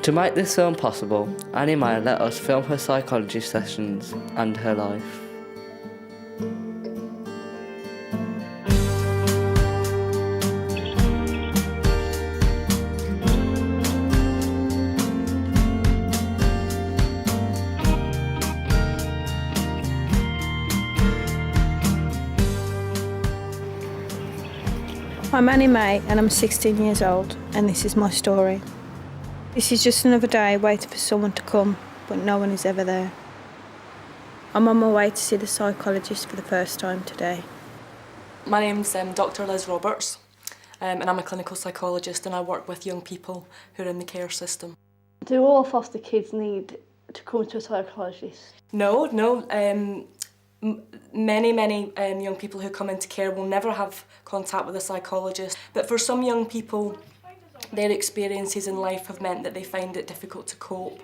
To make this film possible, Annie May let us film her psychology sessions and her life. I'm Annie May and I'm 16 years old, and this is my story. This is just another day waiting for someone to come, but no one is ever there. I'm on my way to see the psychologist for the first time today. My name's Dr Liz Roberts, and I'm a clinical psychologist, and I work with young people who are in the care system. Do all foster kids need to come to a psychologist? No. Many young people who come into care will never have contact with a psychologist, but for some young people, their experiences in life have meant that they find it difficult to cope,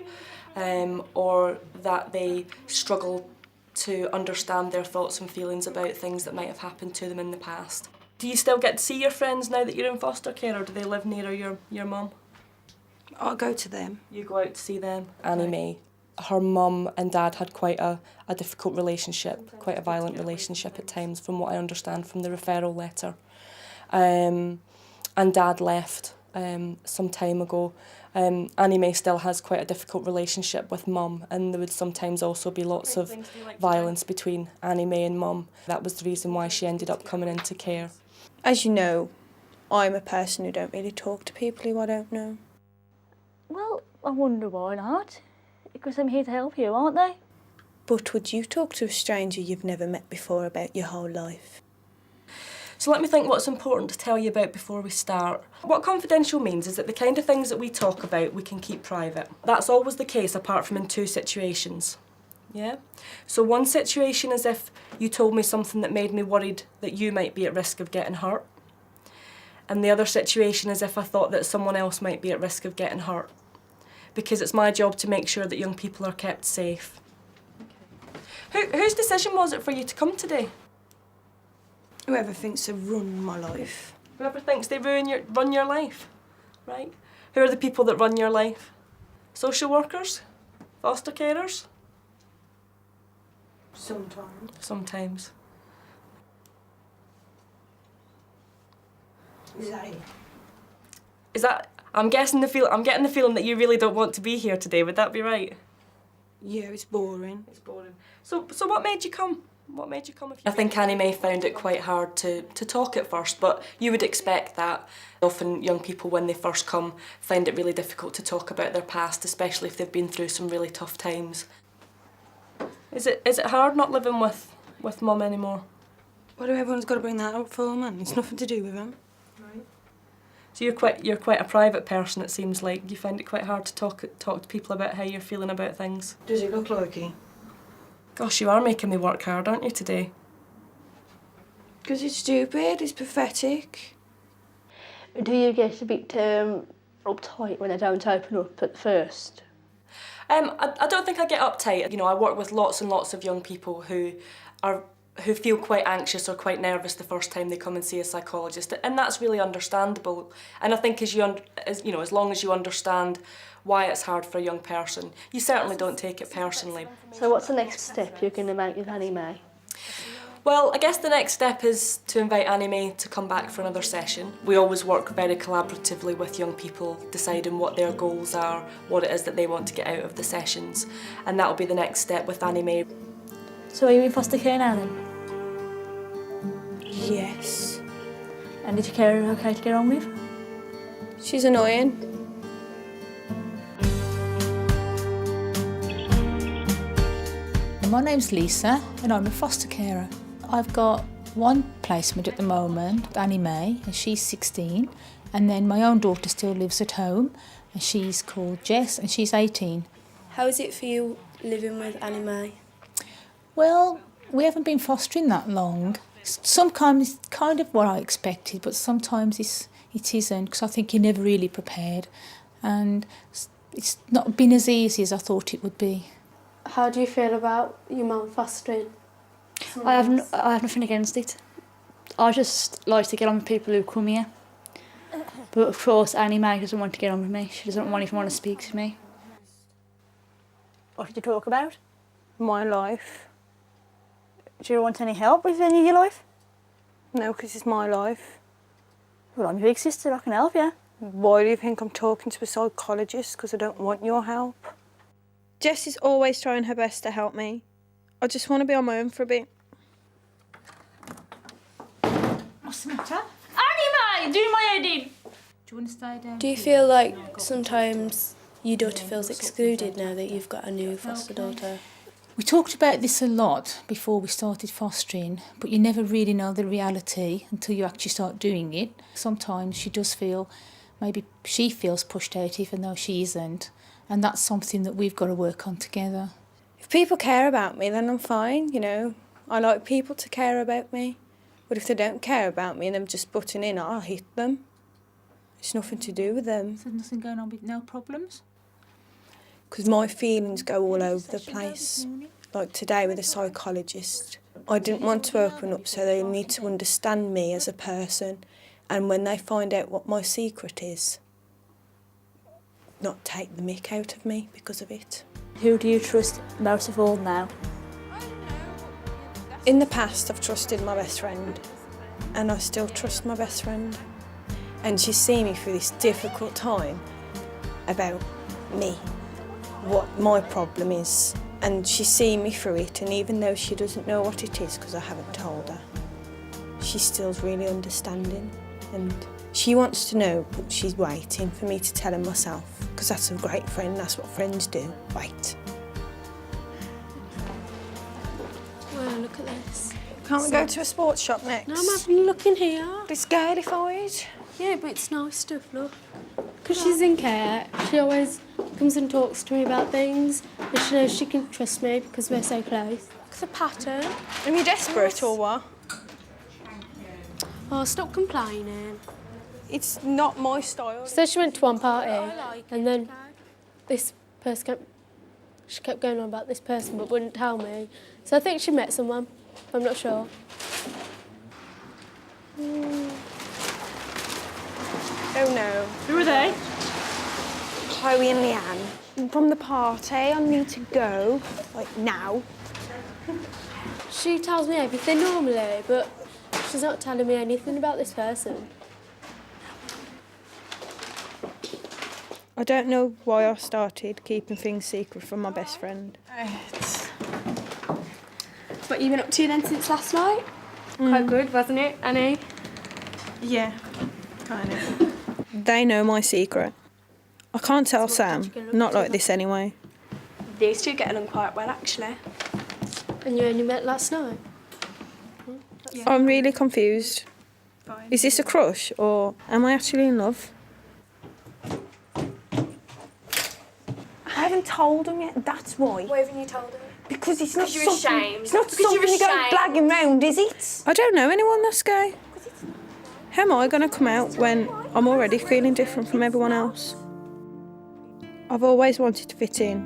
or that they struggle to understand their thoughts and feelings about things that might have happened to them in the past. Do you still get to see your friends now that you're in foster care, or do they live near your mum? I'll go to them. You go out to see them? Annie May. Her mum and dad had quite a difficult relationship, quite a violent relationship at times, from what I understand from the referral letter. And dad left some time ago. Annie May still has quite a difficult relationship with mum, and there would sometimes also be lots of violence between Annie May and mum. That was the reason why she ended up coming into care. As you know, I'm a person who don't really talk to people who I don't know. Well, I wonder why not. Because I'm here to help you, aren't they? But would you talk to a stranger you've never met before about your whole life? So let me think what's important to tell you about before we start. What confidential means is that the kind of things that we talk about we can keep private. That's always the case apart from in two situations. Yeah? So one situation is if you told me something that made me worried that you might be at risk of getting hurt. And the other situation is if I thought that someone else might be at risk of getting hurt. Because it's my job to make sure that young people are kept safe. Okay. Whose decision was it for you to come today? Whoever thinks to run my life. Whoever thinks they run your life, right? Who are the people that run your life? Social workers? Foster carers? Sometimes. Sometimes. Is that? I'm getting the feeling that you really don't want to be here today. Would that be right? Yeah, it's boring. It's boring. So what made you come? What made you come? I think Annie May found it quite hard to talk at first, but you would expect that. Often young people, when they first come, find it really difficult to talk about their past, especially if they've been through some really tough times. Is it hard not living with mum anymore? Why do everyone's got to bring that up for, man? It's nothing to do with them. Right. So you're quite a private person, it seems like. You find it quite hard to talk to people about how you're feeling about things. Does he look like he? Gosh, you are making me work hard, aren't you, today? Because he's stupid, he's pathetic. Do you get a bit uptight when they don't open up at first? I don't think I get uptight. You know, I work with lots and lots of young people who feel quite anxious or quite nervous the first time they come and see a psychologist, and that's really understandable. And I think as long as you understand why it's hard for a young person, you certainly don't take it personally. So what's the next step you're going to make with Annie May? Well, I guess the next step is to invite Annie May to come back for another session. We always work very collaboratively with young people, deciding what their goals are, what it is that they want to get out of the sessions, and that'll be the next step with Annie May. So are you in foster care now then? Yes. And did your carer okay to get on with? She's annoying. My name's Lisa and I'm a foster carer. I've got one placement at the moment, Annie May, and she's 16, and then my own daughter still lives at home and she's called Jess and she's 18. How is it for you living with Annie May? Well, we haven't been fostering that long. Sometimes it's kind of what I expected, but sometimes it isn't, because I think you're never really prepared, and it's not been as easy as I thought it would be. How do you feel about your mum fostering? I have nothing against it. I just like to get on with people who come here. But of course, Annie Mae doesn't want to get on with me. She doesn't even want to speak to me. What did you talk about? My life. Do you want any help with any of your life? No, because it's my life. Well, I'm your big sister, I can help you. Why do you think I'm talking to a psychologist? Because I don't want your help. Jess is always trying her best to help me. I just want to be on my own for a bit. What's the matter? Annie Mae, do my head in. Do you want to stay down? Do you feel like sometimes your daughter feels excluded now that you've got a new foster daughter? We talked about this a lot before we started fostering, but you never really know the reality until you actually start doing it. Sometimes she does feel, maybe she feels pushed out even though she isn't, and that's something that we've got to work on together. If people care about me, then I'm fine, you know. I like people to care about me. But if they don't care about me and they're just butting in, I'll hit them. It's nothing to do with them. So there's nothing going on with no problems? Because my feelings go all over the place. Like today with a psychologist. I didn't want to open up so they need to understand me as a person. And when they find out what my secret is, not take the mick out of me because of it. Who do you trust most of all now? In the past, I've trusted my best friend. And I still trust my best friend. And she's seen me through this difficult time about me, what my problem is. And she's seen me through it, and even though she doesn't know what it is because I haven't told her, she still's really understanding. And she wants to know, but she's waiting for me to tell her myself, because that's a great friend, that's what friends do, wait. Wow, look at this. Can't we go to a sports shop next? No, I'm having a look in here. It's girlified. Yeah, but it's nice stuff, look. Because she's in care, she always comes and talks to me about things, and she knows she can trust me because we're so close. Look at the pattern. Are you desperate or what? Oh, stop complaining. It's not my style. So she went to one party, and then this person she kept going on about this person but wouldn't tell me. So I think she met someone. I'm not sure. Oh no. Who are they? Chloe and Leanne. From the party, I need to go, like now. She tells me everything normally, but she's not telling me anything about this person. I don't know why I started keeping things secret from my best friend. What you been up to then since last night? Quite good, wasn't it, Annie? Yeah, kind of. They know my secret. I can't tell Sam, not like this anyway. These two get along quite well, actually. And you only met last night? I'm really confused. Is this a crush or am I actually in love? I haven't told him yet, that's why. Why haven't you told her? Because it's not Because you're something, ashamed. it's not Because you're something you go ashamed. blagging round, is it? I don't know anyone that's gay. How am I going to come out when I'm already feeling different from everyone else? I've always wanted to fit in,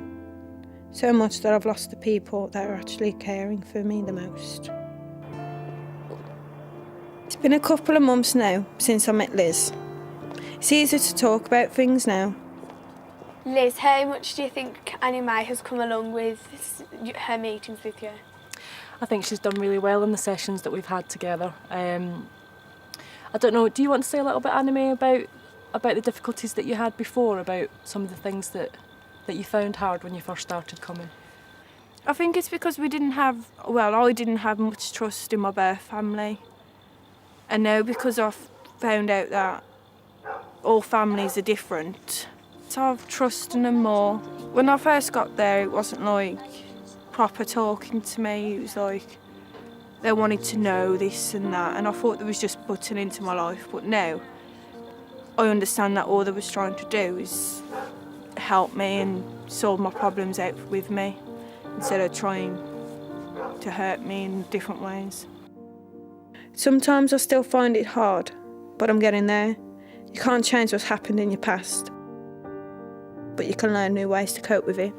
so much that I've lost the people that are actually caring for me the most. It's been a couple of months now since I met Liz. It's easier to talk about things now. Liz, how much do you think Annie Mae has come along with her meetings with you? I think she's done really well in the sessions that we've had together. I don't know, do you want to say a little bit, Annie Mae, about the difficulties that you had before, about some of the things that you found hard when you first started coming? I think it's because I didn't have much trust in my birth family. And now because I've found out that all families are different, so I've trusted them more. When I first got there, it wasn't like proper talking to me. It was like they wanted to know this and that, and I thought they was just butting into my life. But now I understand that all they was trying to do is help me and solve my problems out with me instead of trying to hurt me in different ways. Sometimes I still find it hard, but I'm getting there. You can't change what's happened in your past, but you can learn new ways to cope with it.